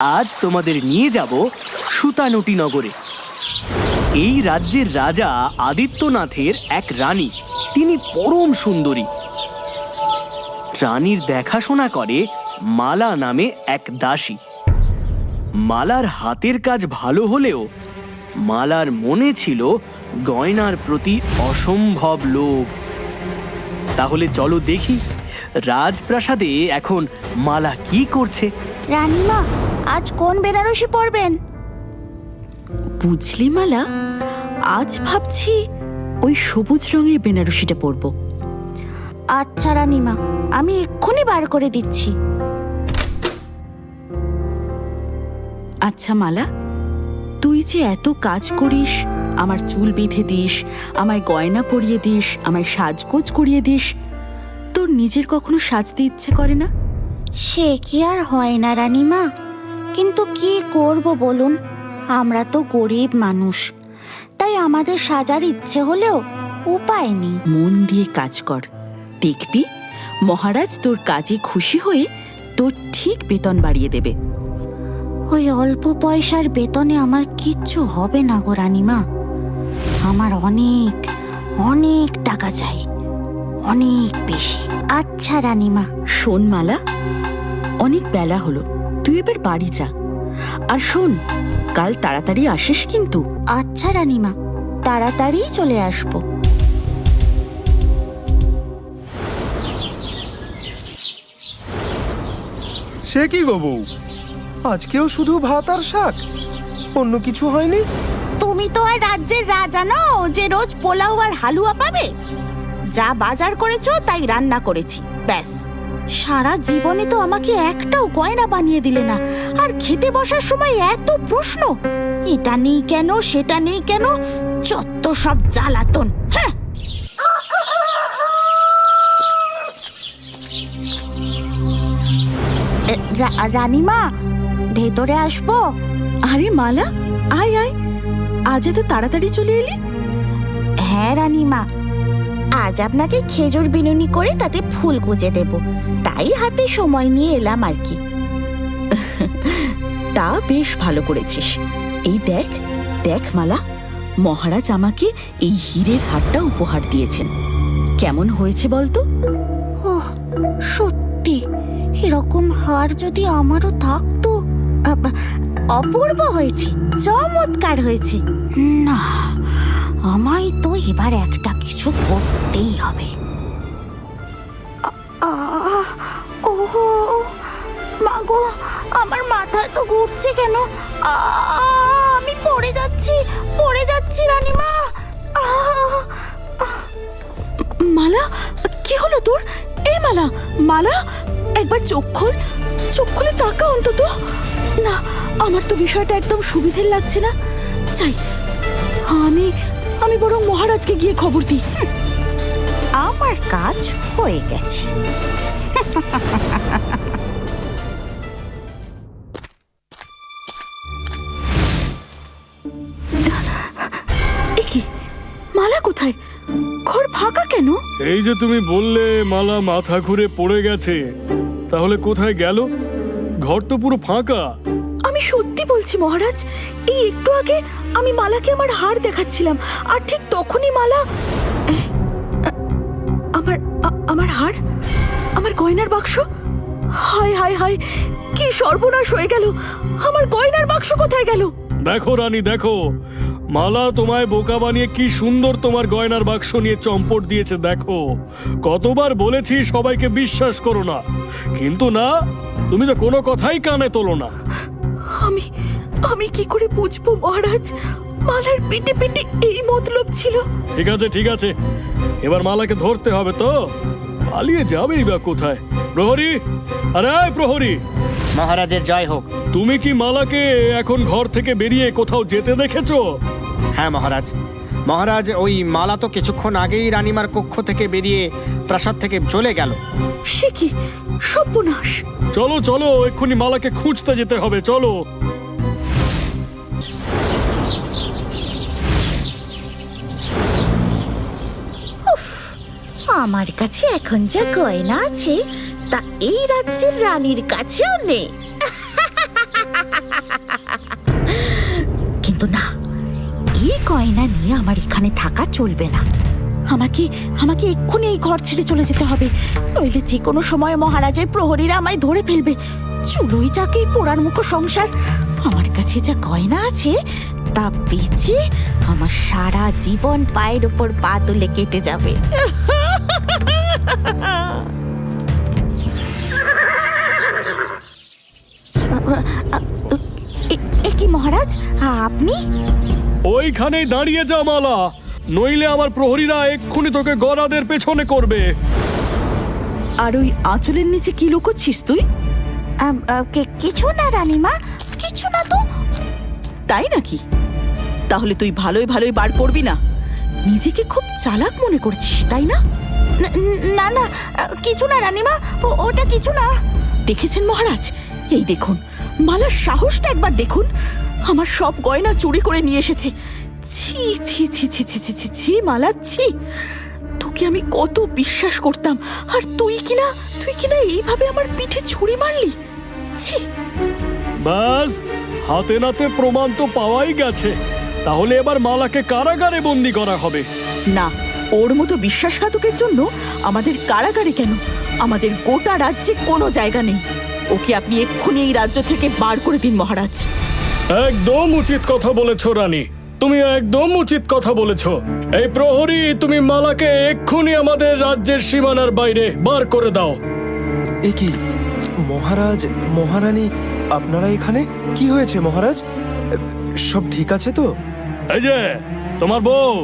আজ তোমাদের নিয়ে যাব সুতানুটি নগরে। এই রাজ্যের রাজা আদিত্যনাথের এক রানী, তিনি পরম সুন্দরী। রানীর দেখাশোনা করে মালা নামে এক দাসী। মালার হাতের কাজ ভালো হলেও মালার মনে ছিল গয়নার প্রতি অসম্ভব লোভ। তাহলে চলো দেখি রাজপ্রাসাদে এখন মালা কি করছে। রানীমা, আজ কোন বেনারসি পরবেন? বুঝলি মালা, আজ ভাবছি ওই সবুজ রঙের বেনারসিটা পরব। আচ্ছা রানীমা, আমি এক্ষুনি বার করে দিচ্ছি। আচ্ছা মালা, তুই যে এত কাজ করিস, আমার চুল বেঁধে দিস, আমায় গয়না পরিয়ে দিস, আমায় সাজগোজ করিয়ে দিস, তোর নিজের কখনো সাজতে ইচ্ছে করে না? সে কি আর হয় না রানীমা, কিন্তু কি করব বলুন, আমরা তো গরিব মানুষ, তাই আমাদের সাজার ইচ্ছে হলেও উপায় নেই। মন দিয়ে কাজ কর, দেখবি মহারাজ তোর কাজে খুশি হয়ে তোর ঠিক বেতন বাড়িয়ে দেবে। ওই অল্প পয়সার বেতনে আমার কিচ্ছু হবে না গো রানীমা, আমার অনেক অনেক টাকা চাই, অনেক বেশি। আচ্ছা রানীমা। শোন মালা, অনেক বেলা হলো, তুই এবার বাড়ি যা। আর শোন, কাল তাড়াতাড়ি আসিস কিন্তু। আচ্ছা রানীমা, তাড়াতাড়ি চলে আসবো। সে কি গো বউ, আজকেও শুধু ভাত আর শাক, অন্য কিছু হয়নি? তুমি তো আর রাজ্যের রাজা নও যে রোজ পোলাও আর হালুয়া পাবে। যা বাজার করেছো তাই রান্না করেছি, ব্যাস। সারা জীবনে তো আমাকে একটাও গয়না বানিয়ে দিলে না, আর খেতে বসার সময় এত প্রশ্ন, এটা নেই কেন সেটা নেই কেন, যত সব জ্বালাতন। হ্যাঁ, রানীমা, ভেতরে আসবো? আরে মালা, আয় আয়, আজ এত তাড়াতাড়ি চলে এলি? হ্যাঁ রানীমা, আজ আপনাকে খেজুর বিনুনি করে তাতে ফুল গুজে দেব, তাই হাতে সময় নিয়ে এলাম আর কি। তা বেশ ভালো করেছিস। এই দেখ দেখ মালা, মহারাজ আমাকে এই হীরের হারটা উপহার দিয়েছেন। কেমন হয়েছে বলতো? ওহ, সত্যি এরকম হার যদি আমারও থাকতো। অপূর্ব হয়েছে, চমৎকার হয়েছে। না, আমায় তো এবার একটা কিছু করতেই হবে। ওহো মাগো, আমার মাথা তো ঘুরছে কেন? আমি পড়ে যাচ্ছি রানীমা। মালা, কি হলো তোর? এই মালা, মালা, একবার চোখ খুলে তাকা অন্তত। না, আমার তো বিষয়টা একদম সুবিধের লাগছে না। চাই আমি বরং মহারাজকে গিয়ে খবর দিই। আমার কাজ হয়ে গেছে। কি, মালা কোথায়? ঘর ফাঁকা কেন? এই যে তুমি বললে মালা মাথা ঘুরে পড়ে গেছে, তাহলে কোথায় গেল? ঘর তো পুরো ফাঁকা। আমি সত্যি বলছি মহারাজ, এই একটু আগে আমি মালাকে আমার হার দেখাচ্ছিলাম, আর ঠিক তখনই মালা আমার হার, আমার গয়নার বাক্স। হায় হায় হায়, কি সর্বনাশ হয়ে গেল! আমার গয়নার বাক্স কোথায় গেল? দেখো রানী, দেখো, মালা তোমায় বোকা বানিয়ে কি সুন্দর তোমার গয়নার বাক্স নিয়ে চম্পট দিয়েছে। দেখো, কতবার বলেছি সবাইকে বিশ্বাস করো না, কিন্তু না, তুমি তো কোনো কথাই কানে তোলো না। আমি কি করে বুঝবো মহারাজ, মালার পেটে পেটে এই মতলব ছিল। ঠিক আছে, এবার মালাকে ধরতে হবে তো, পালিয়ে যাবেই বা কোথায়? প্রহরী, আরে প্রহরী! মহারাজের জয় হোক। তুমি কি মালাকে এখন ঘর থেকে বেরিয়ে কোথাও যেতে দেখেছো? হ্যাঁ মহারাজ, ওই মালা তো কিছুক্ষণ আগেই রানীমার কক্ষ থেকে বেরিয়ে প্রাসাদ থেকে চলে গেল। সে কি সর্বনাশ! চলো, এক্ষুনি মালাকে খুঁজতে যেতে হবে, চলো। আমার কাছে এখন যা গয়না আছে তা এই রাজ্যের রানীর কাছেও নেই। কিন্তু না, এই গয়না নিয়ে আমার এখানে থাকা চলবে না। আমাকে আমাকে এক্ষুনি এই ঘর ছেড়ে চলে যেতে হবে, নইলে যে কোনো সময় মহারাজের প্রহরীরা আমায় ধরে ফেলবে। চুলোই যাকে পোড়ার মুখো সংসার। আমার কাছে যা গয়না আছে তা বেচে আমার সারা জীবন পায়ের ওপর পা তুলে কেটে যাবে। এ কি মহারাজ, আপনি? ওইখানেই দাঁড়িয়ে যা মালা, নইলে আমার প্রহরীরা এক্ষুনি তোকে গরাদের পেছনে করবে। আর ওই আঁচলের নিচে কি লুকোচ্ছিস তুই? কিছু না রানীমা, কিছু না তো। তাই নাকি? তাহলে তুই ভালোই ভালোই বার করবি না? নিজেকে খুব চালাক মনে করছিস, তাই না? না না, কিছু না রানীমা, ওটা কিছু না। দেখেছেন মহারাজ, এই দেখুন মালার সাহসটা একবার দেখুন। আমার সব গয়না চুরি করে নিয়ে এসেছে। ছি ছি ছি ছি ছি ছি ছি ছি মালা, ছি! তোকে আমি কত বিশ্বাস করতাম, আর তুই কিনা এইভাবে আমার পিঠে ছুরি মারলি। ছি! ব্যাস, হাতে নাতে প্রমাণ তো পাওয়াই গেছে। তাহলে এবার মালাকে কারাগারে বন্দি করা হবে। না, ওর মতো বিশ্বাসঘাতকের জন্য আমাদের কারাগারে কেন, আমাদের গোটা রাজ্যে কোনো জায়গা নেই। ওকে আপনি এক্ষুনি এই রাজ্য থেকে বার করে দিন মহারাজ। একদম উচিত কথা বলেছ রানী, তুমি একদম উচিত কথা বলেছ। এই প্রহরী, তুমি মালাকে এক্ষুনি আমাদের রাজ্যের সীমানার বাইরে বার করে দাও। এ কি মহারাজ, মহারানী, আপনারা এখানে? কি হয়েছে মহারাজ? সব ঠিক আছে তো? এই যে তোমার বউ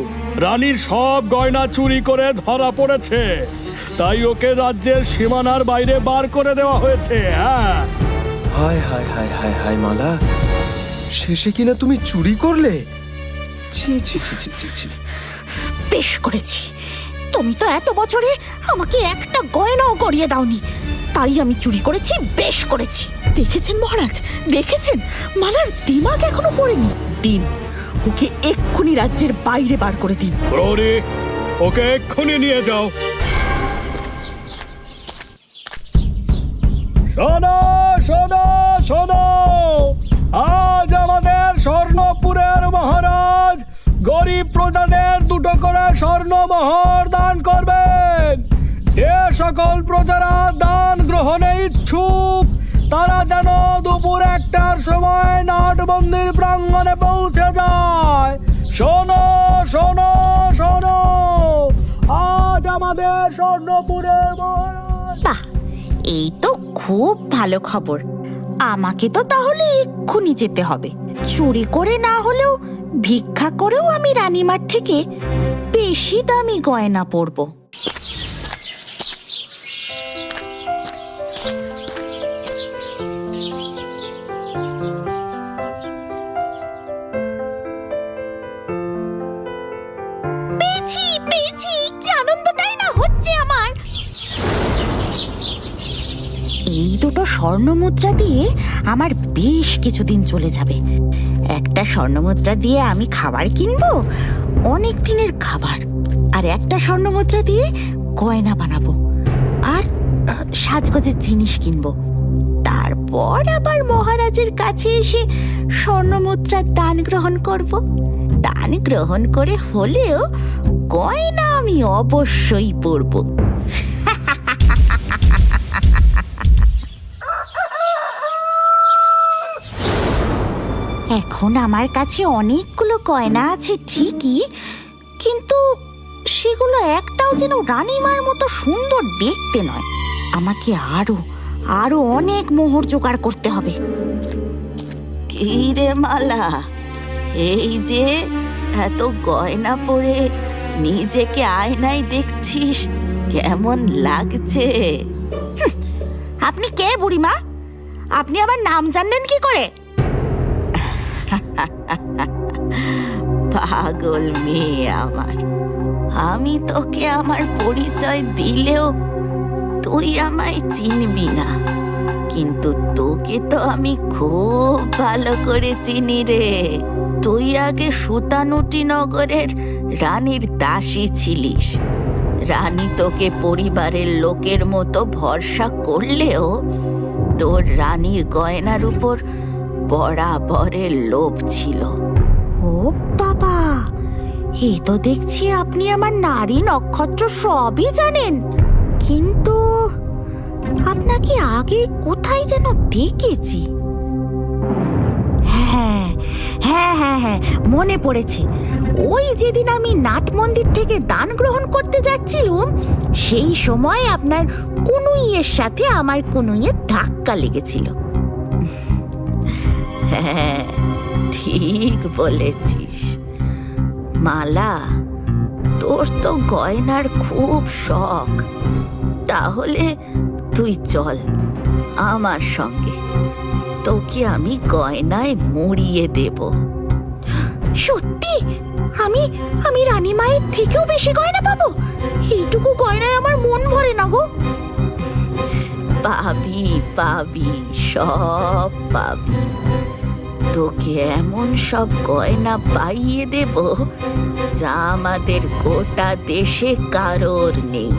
রানীর সব গয়না চুরি করে ধরা পড়েছে, তাই ওকে রাজ্যের সীমানার বাইরে বার করে দেওয়া হয়েছে। হ্যাঁ, হায় হায় হায় হায় হায় মালা, শেষে কিনা তুমি চুরি করলে? ছি ছি ছি ছি ছি ছি। বেশ করেছি, তুমি তো এত বছরে আমাকে একটা গয়নাও গড়িয়ে দাওনি, তাই আমি চুরি করেছি। বেশ করেছি। দেখেছেন মহারাজ, দেখেছেন? মালার দিমাগ এখনো পড়েনি। দিন, ওকে এক্ষুনি রাজ্যের বাইরে বার করে দিন। প্রহরী, ওকে এক্ষুনি নিয়ে যাও। শোনো শোনো শোনো, আজ আমাদের স্বর্ণপুরের মহারাজ গরিব প্রজাদের 2টো করে স্বর্ণমোহর দান করবেন। যে সকল প্রজারা দান গ্রহণে ইচ্ছুক তারা যেন দুপুর 1টার সময় নাটবন্দির প্রাঙ্গণে পৌঁছে যায়। শোনো শোনো শোনো, আজ আমাদের স্বর্ণপুরের মহারাজ। বাহ, এই তো খুব ভালো খবর। আমাকে তো তাহলে এক্ষুনি যেতে হবে। চুরি করে না হলেও ভিক্ষা করেও আমি রানীমার থেকে বেশি দামি গয়না পরবো। পেয়েছি পেয়েছি, কি আনন্দটাই না হচ্ছে আমার। এই 2টো স্বর্ণ মুদ্রা দিয়ে আমার বেশ কিছুদিন চলে যাবে। একটা স্বর্ণ মুদ্রা দিয়ে আমি খাবার কিনবো, অনেক দিনের খাবার। আর একটা স্বর্ণ মুদ্রা দিয়ে গয়না বানাবো আর সাজগোজের জিনিস কিনবো। তারপর আবার মহারাজের কাছে এসে স্বর্ণ মুদ্রার দান গ্রহণ করব। দান গ্রহণ করে হলেও গয়না আমি অবশ্যই পরবো। এখন আমার কাছে অনেকগুলো গয়না আছে ঠিকই, কিন্তু সেগুলো একটাও যেন রানীমার মতো সুন্দর দেখতে নয়। আমাকে আরো অনেক মোহর জোগাড় করতে হবে। কি রে মালা, এই যে এত গয়না পরে নিজেকে আয়নায় দেখছিস, কেমন লাগছে? আপনি কে বুড়িমা? আপনি আমার নাম জানলেন কি করে? পাগল মেয়ে আমার, আমি তোকে আমার পরিচয় দিলেও তুই আমায় চিনবি না, কিন্তু তোকে তো আমি খুব ভালো করে চিনি রে। তুই আগে সুতানুটি নগরের রানীর দাসী ছিলিস। রানী তোকে পরিবারের লোকের মতো ভরসা করলেও তোর রানীর গয়নার উপর বরাবরের লোভ ছিল। ও বাবা, এ তো দেখছি আপনি আমার নারী নক্ষত্র সবই জানেন, কিন্তু আপনাকে আগে কোথায় যেন দেখেছি। হ্যাঁ হ্যাঁ হ্যাঁ হ্যাঁ, মনে পড়েছে। ওই যেদিন আমি নাট মন্দির থেকে দান গ্রহণ করতে যাচ্ছিলাম, সেই সময় আপনার কুনুইয়ের সাথে আমার কুনুইয়ের ধাক্কা লেগেছিল। হ্যাঁ, ঠিক বলেছিস। মালা, তোর তো গয়নার খুব শখ। তাহলে তুই চল আমার সঙ্গে, তোকে আমি গয়নায় মুড়িয়ে দেব। সত্যি? আমি আমি রানী মায়ের থেকেও বেশি গয়না পাবো? এইটুকু গয়নায় আমার মন ভরে না গো। পাবি পাবি, সব পাবি। তোকে এমন সব গয়না পাইয়ে দেব যা আমাদের গোটা দেশে কারোর নেই।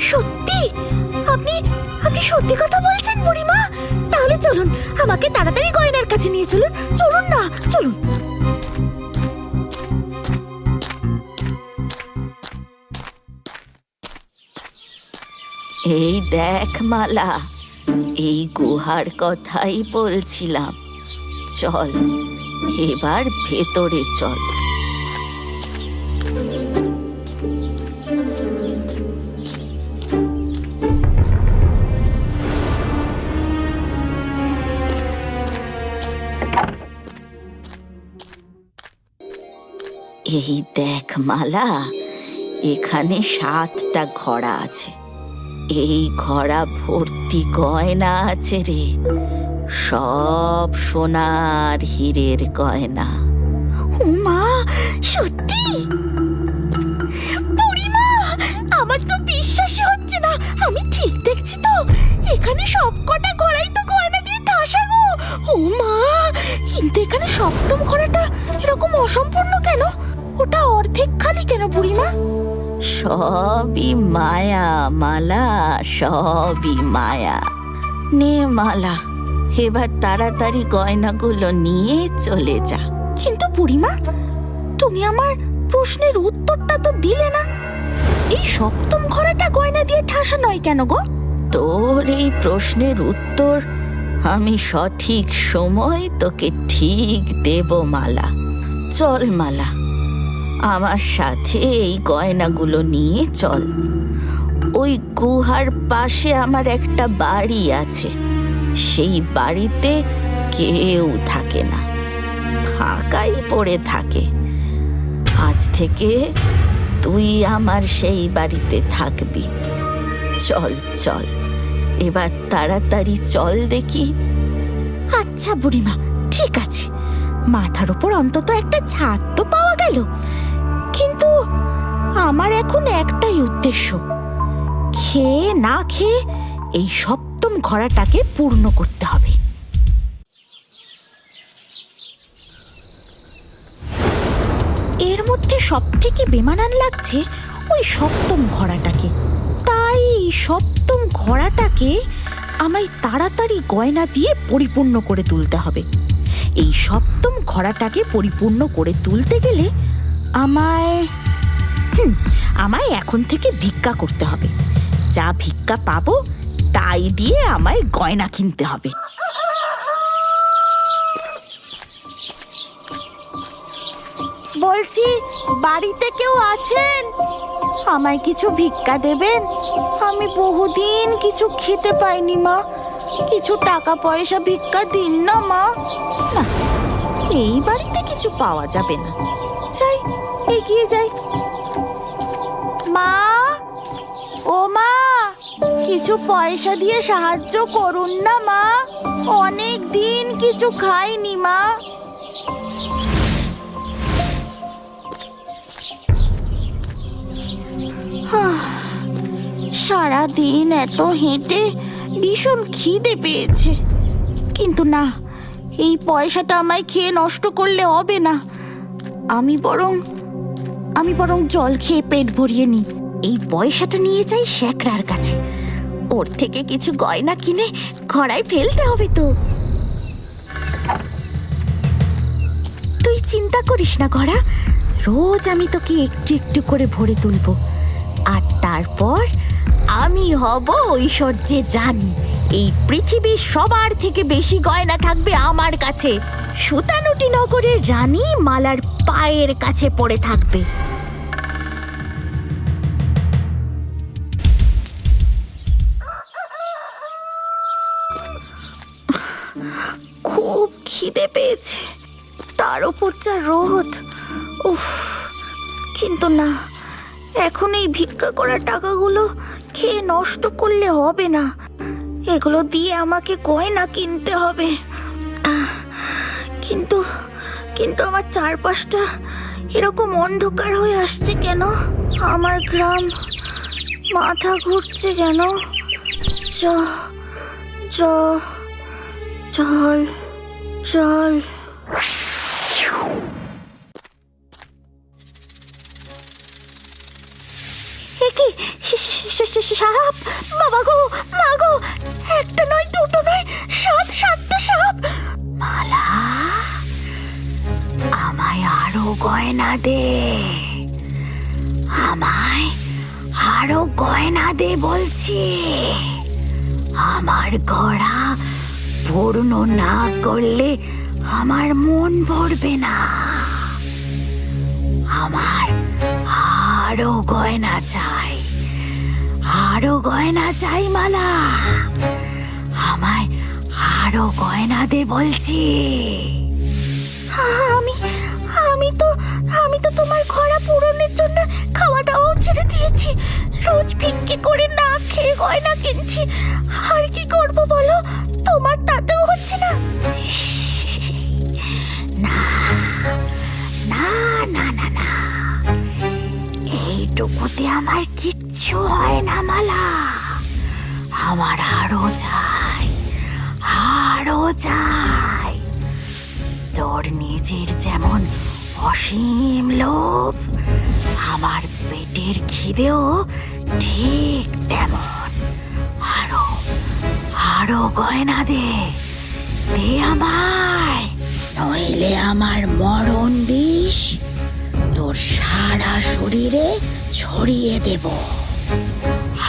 সত্যি? আপনি আপনি সত্যি কথা বলছেন বুড়িমা? তাহলে চলুন, আমাকে তাড়াতাড়ি গয়নার কাছে নিয়ে চলুন। চলুন না, চলুন। এই দেখ মালা, এই গুহার কথাই বলছিলাম। চল, এবার ভেতরে চল। এই দেখ মালা, এখানে 7টা ঘড়া আছে। এই ঘড়া ভর্তি গয়না আছে রে, সব সোনার হীরের গয়না। ও মা, সত্যি? বুড়িমা, আমার তো বিশ্বাসই হচ্ছে না। আমি ঠিক দেখছি তো? এখানে সব কটা ঘড়াই তো গয়না দিয়ে ঠাসা গো। ও মা, কিন্তু এখানে 7ম ঘড়াটা এরকম অসম্পূর্ণ কেন? ওটা অর্ধেক খালি কেন বুড়িমা? সবই মায়া মালা, সবই মায়া। নে মালা, এবার তাড়াতাড়ি গয়নাগুলো নিয়ে চলে যা। কিন্তু বুড়িমা, তুমি আমার প্রশ্নের উত্তরটা তো দিলে না। এই 7ম ঘড়াটা গয়না দিয়ে ঠাসা নয় কেন গো? তোর এই প্রশ্নের উত্তর আমি সঠিক সময় তোকে ঠিক দেব মালা। চল মালা, আমার সাথে এই গয়নাগুলো নিয়ে চল। ওই গুহার পাশে আমার একটা বাড়ি আছে, সেই বাড়িতে কেউ থাকে না, ফাঁকাই পড়ে থাকে। আজ থেকে তুই আমার সেই বাড়িতে থাকবি। চল চল, এবার তাড়াতাড়ি চল দেখি। আচ্ছা বুড়িমা, ঠিক আছে। মাথার উপর অন্তত একটা ছাদ তো পাওয়া গেল। কিন্তু আমার এখন একটাই উদ্দেশ্য, খেয়ে না খেয়ে এই 7ম ঘড়াটাকে পূর্ণ করতে হবে। এর মধ্যে সব থেকে বেমানান লাগছে ওই 7ম ঘড়াটাকে। তাই 7ম ঘড়াটাকে আমায় তাড়াতাড়ি গয়না দিয়ে পরিপূর্ণ করে তুলতে হবে। এই 7ম ঘড়াটাকে পরিপূর্ণ করে তুলতে গেলে আমায় এখন থেকে ভিক্ষা করতে হবে। যা ভিক্ষা পাবো তাই দিয়ে আমায় গয়না কিনতে হবে। বলছি, বাড়িতে কেউ আছেন? আমায় কিছু ভিক্ষা দেবেন? আমি বহুদিন কিছু খেতে পাইনি মা। কিছু টাকা পয়সা ভিক্ষা দিন না মা। না, এই বাড়িতে কিছু পাওয়া যাবে না। যাই, এগিয়ে যাই। মা, ও মা, কিছু পয়সা দিয়ে সাহায্য করুন না মা। অনেক দিন কিছু খাইনি মা। সারা দিন এত হেঁটে ভীষণ খিদে পেয়েছে, কিন্তু না, এই পয়সাটা আমায় খেয়ে নষ্ট করলে হবে না। আমি বরং জল খেয়ে পেট ভরিয়ে নিই। এই পয়সাটা নিয়ে যাই শেখরার কাছে, ওর থেকে কিছু গয়না কিনে ঘড়ায় ফেলতে হবে তো। তুই করিস না গড়া, রোজ আমি তোকে একটু একটু করে ভরে তুলবো, আর তারপর আমি হব ঐশ্বর্যের রানী। এই পৃথিবীর সবার থেকে বেশি গয়না থাকবে আমার কাছে। সুতানুটি নগরের রানী মালার পায়ের কাছে পড়ে থাকবে। খুব খিদে পেয়েছে, তার উপর যা রোদ। উফ, কিন্তু না, এখন এই ভিক্ষা করা টাকাগুলো খেয়ে নষ্ট করলে হবে না, এগুলো দিয়ে আমাকে গয়না কিনতে হবে। কিন্তু কিন্তু আমার চারপাশটা এরকম অন্ধকার হয়ে আসছে কেন? আমার গ্রাম, মাথা ঘুরছে কেন? জল জল। সাপ, বাবা গো, মা গো, একটা নয়, দুটো নয়, 7-7টা সাপ। মালা, আমায় আরো গয়না দে, আমায় আরো গয়না দে বলছি। আমার ঘোড়া পূর্ণ না করলে আমার মন ভরবে না। আমার আরো গয়না চাই, আরো গয়না চাই মালা, আমায় আরো গয়না দে বলছি। আমি তো তোমার ঘোড়া পূরণের জন্য খাওয়া দাওয়াও ছেড়ে দিয়েছি, রোজ ভিক্ষে করে না খেয়ে গয়না কিনছি। আর কি করব বলো, তোমার তাতেও হচ্ছে না। না না না না না, এইটুকুতে আমার কিচ্ছু হয় না মালা, আমার আরো চাই, আরো চাই। তোর নিজের যেমন অসীম লোভ, আমার পেটের খিদেও ঠিক তেমন। আরো আরো গয়না দে, দে আমায়, নইলে আমার মরণ বিষ তোর সারা শরীরে ছড়িয়ে দেব,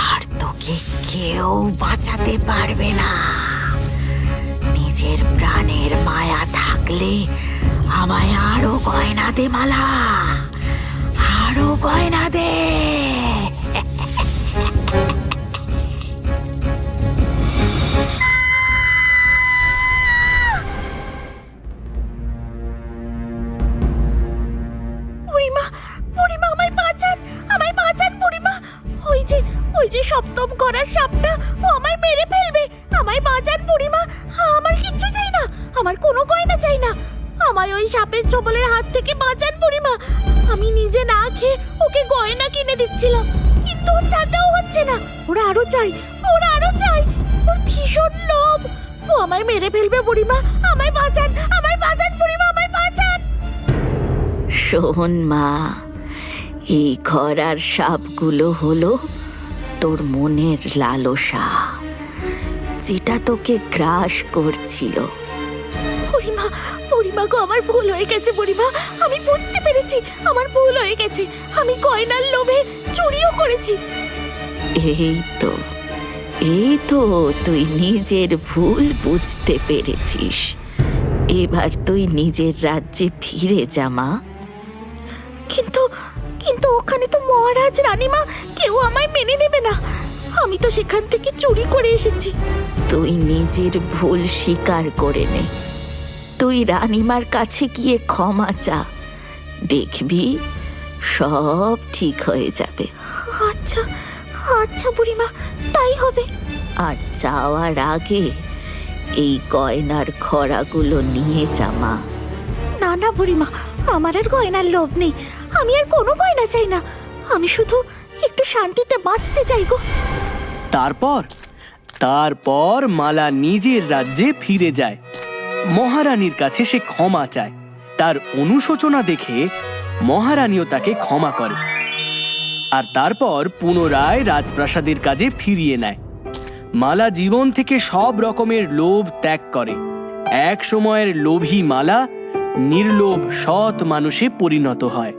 আর তোকে কেউ বাঁচাতে পারবে না। নিজের প্রাণের মায়া থাকলে আমায় আরো গয়না দে মালা, আরো গয়না দে। বুড়িমা, বুড়িমা, আমায় বাঁচান, আমায় বাঁচান বুড়িমা। ওই যে সপ্তম গড়ার সাপটা, ও আমায় মেরে ফেলবে। আমায় বাঁচান বুড়িমা, আমার কিচ্ছু চাই না, আমার কোনো গয়না চাই না। আমায় ওই সাপের ছোবলের হাত থেকে বাঁচান বুড়িমা। আমি নিজে না খেয়ে ওকে গয়না কিনে দিচ্ছিলাম, কিন্তু ওর তাতেও হচ্ছে না। ওরা আরো চাই, ওরা আরো চাই, ওর ভীষণ লোভ। ও আমায় মেরে ফেলবে বুড়িমা, আমায় বাঁচান, আমায় বাঁচান বুড়িমা, আমায় বাঁচান। শোন মা, এই ঘোড়ার সাপগুলো হলো তোর মনের লালসা, যেটা তোকে গ্রাস করছিল। বুড়িমা, বুড়িমা গো, আমার ভুল হয়ে গেছে বুড়িমা, আমি বুঝতে পেরেছি আমার ভুল হয়ে গেছে। আমি গয়নার লোভে চুরিও করেছি। এই তো তুই নিজের ভুল বুঝতে পেরেছিস। এবার তুই নিজের রাজ্যে ফিরে যা মা। কিন্তু ওখানে তো মহারাজ, রানীমা কেউ আমায় মেনে নেবে না। আমি তো সেখান থেকে চুরি করে এসেছি। তুই নিজের ভুল স্বীকার করে নে, তুই রানীমার কাছে গিয়ে ক্ষমা চা, দেখবি সব ঠিক হয়ে যাবে। আচ্ছা আচ্ছা বুড়িমা, তাই হবে। আর যাওয়ার আগে এই গয়নার ঘোড়াগুলো নিয়ে যা মা। না না বুড়িমা, আমার আর গয়নার লোভ নেই, আমি আর কোনো গয়না চাই না, আমি শুধু একটু শান্তিতে বাঁচতে চাই গো। তারপর মালা নিজের রাজ্যে ফিরে যায়। মহারানীর কাছে সে ক্ষমা চায়। তার অনুশোচনা দেখে মহারানীও তাকে ক্ষমা করে, আর তারপর পুনরায় রাজপ্রাসাদের কাজে ফিরিয়ে নেয়। মালা জীবন থেকে সব রকমের লোভ ত্যাগ করে। এক সময়ের লোভী মালা নির্লোভ সৎ মানুষে পরিণত হয়।